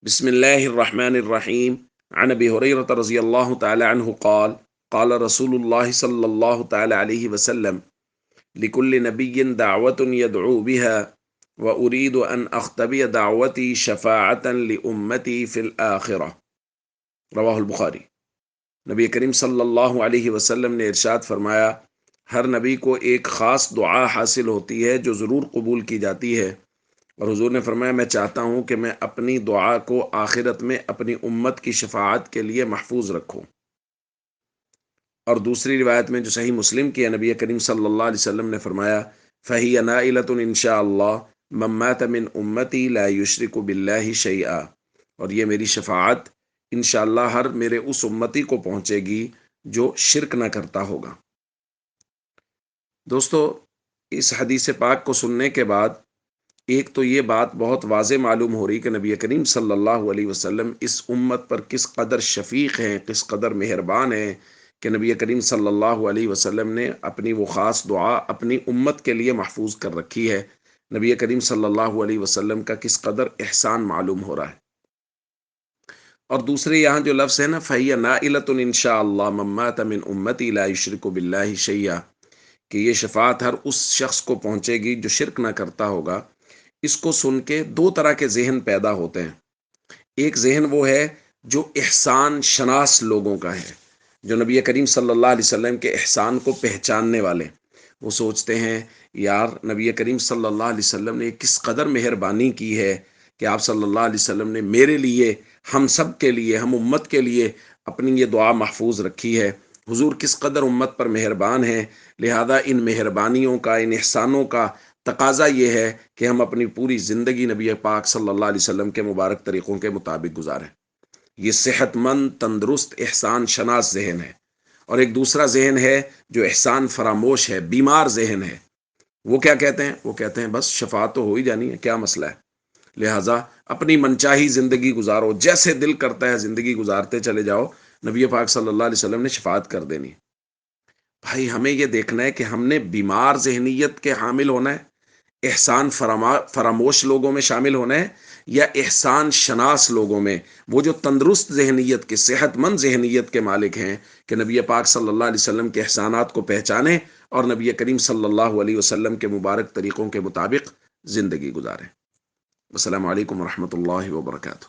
بسم الله الرحمن الرحيم. عن أبي هريرة رضي الله تعالى عنه قال قال رسول الله صلى الله تعالى عليه وسلم لكل نبي دعوة يدعو بها وأريد أن أختبي دعوتي شفاعة لأمتي في الآخرة. رواہ البخاری۔ نبی کریم صلی اللہ علیہ وسلم نے ارشاد فرمایا، ہر نبی کو ایک خاص دعا حاصل ہوتی ہے جو ضرور قبول کی جاتی ہے، اور حضور نے فرمایا میں چاہتا ہوں کہ میں اپنی دعا کو آخرت میں اپنی امت کی شفاعت کے لیے محفوظ رکھوں۔ اور دوسری روایت میں جو صحیح مسلم کی ہے، نبی کریم صلی اللہ علیہ وسلم نے فرمایا فَهِيَ نَائِلَةٌ إِن شَاءَ اللَّهُ مَن مَّاتَ مِنْ أُمَّتِي لَا يُشْرِكُ بِاللَّهِ شَيْئًا، اور یہ میری شفاعت انشاءاللہ ہر میرے اس امتی کو پہنچے گی جو شرک نہ کرتا ہوگا۔ دوستو، اس حدیث پاک کو سننے کے بعد ایک تو یہ بات بہت واضح معلوم ہو رہی کہ نبی کریم صلی اللہ علیہ وسلم اس امت پر کس قدر شفیق ہیں، کس قدر مہربان ہیں، کہ نبی کریم صلی اللہ علیہ وسلم نے اپنی وہ خاص دعا اپنی امت کے لیے محفوظ کر رکھی ہے۔ نبی کریم صلی اللہ علیہ وسلم کا کس قدر احسان معلوم ہو رہا ہے۔ اور دوسرے یہاں جو لفظ ہے نا فَهِيَ نَائِلَةٌ إِن شَاءَ اللَّهُ مَن مَّاتَ مِنْ أُمَّتِي لَا يُشْرِكُ بِاللَّهِ شَيْئًا، کہ یہ شفاعت ہر اس شخص کو پہنچے گی جو شرک نہ کرتا ہوگا۔ اس کو سن کے دو طرح کے ذہن پیدا ہوتے ہیں۔ ایک ذہن وہ ہے جو احسان شناس لوگوں کا ہے، جو نبی کریم صلی اللہ علیہ وسلم کے احسان کو پہچاننے والے۔ وہ سوچتے ہیں یار نبی کریم صلی اللہ علیہ وسلم نے کس قدر مہربانی کی ہے کہ آپ صلی اللہ علیہ وسلم نے میرے لیے، ہم سب کے لیے، ہم امت کے لیے اپنی یہ دعا محفوظ رکھی ہے۔ حضور کس قدر امت پر مہربان ہیں، لہذا ان مہربانیوں کا، ان احسانوں کا تقاضا یہ ہے کہ ہم اپنی پوری زندگی نبی پاک صلی اللہ علیہ وسلم کے مبارک طریقوں کے مطابق گزاریں۔ یہ صحت مند، تندرست، احسان شناس ذہن ہے۔ اور ایک دوسرا ذہن ہے جو احسان فراموش ہے، بیمار ذہن ہے۔ وہ کیا کہتے ہیں؟ وہ کہتے ہیں بس شفاعت تو ہو ہی جانی ہے، کیا مسئلہ ہے، لہٰذا اپنی منچاہی زندگی گزارو، جیسے دل کرتا ہے زندگی گزارتے چلے جاؤ، نبی پاک صلی اللہ علیہ وسلم نے شفاعت کر دینی۔ بھائی ہمیں یہ دیکھنا ہے کہ ہم نے بیمار ذہنیت کے حامل ہونا ہے، احسان فراموش لوگوں میں شامل ہونا ہے، یا احسان شناس لوگوں میں، وہ جو تندرست ذہنیت کے، صحت مند ذہنیت کے مالک ہیں، کہ نبی پاک صلی اللہ علیہ وسلم کے احسانات کو پہچانیں اور نبی کریم صلی اللہ علیہ وسلم کے مبارک طریقوں کے مطابق زندگی گزاریں۔ السلام علیکم ورحمۃ اللہ وبرکاتہ۔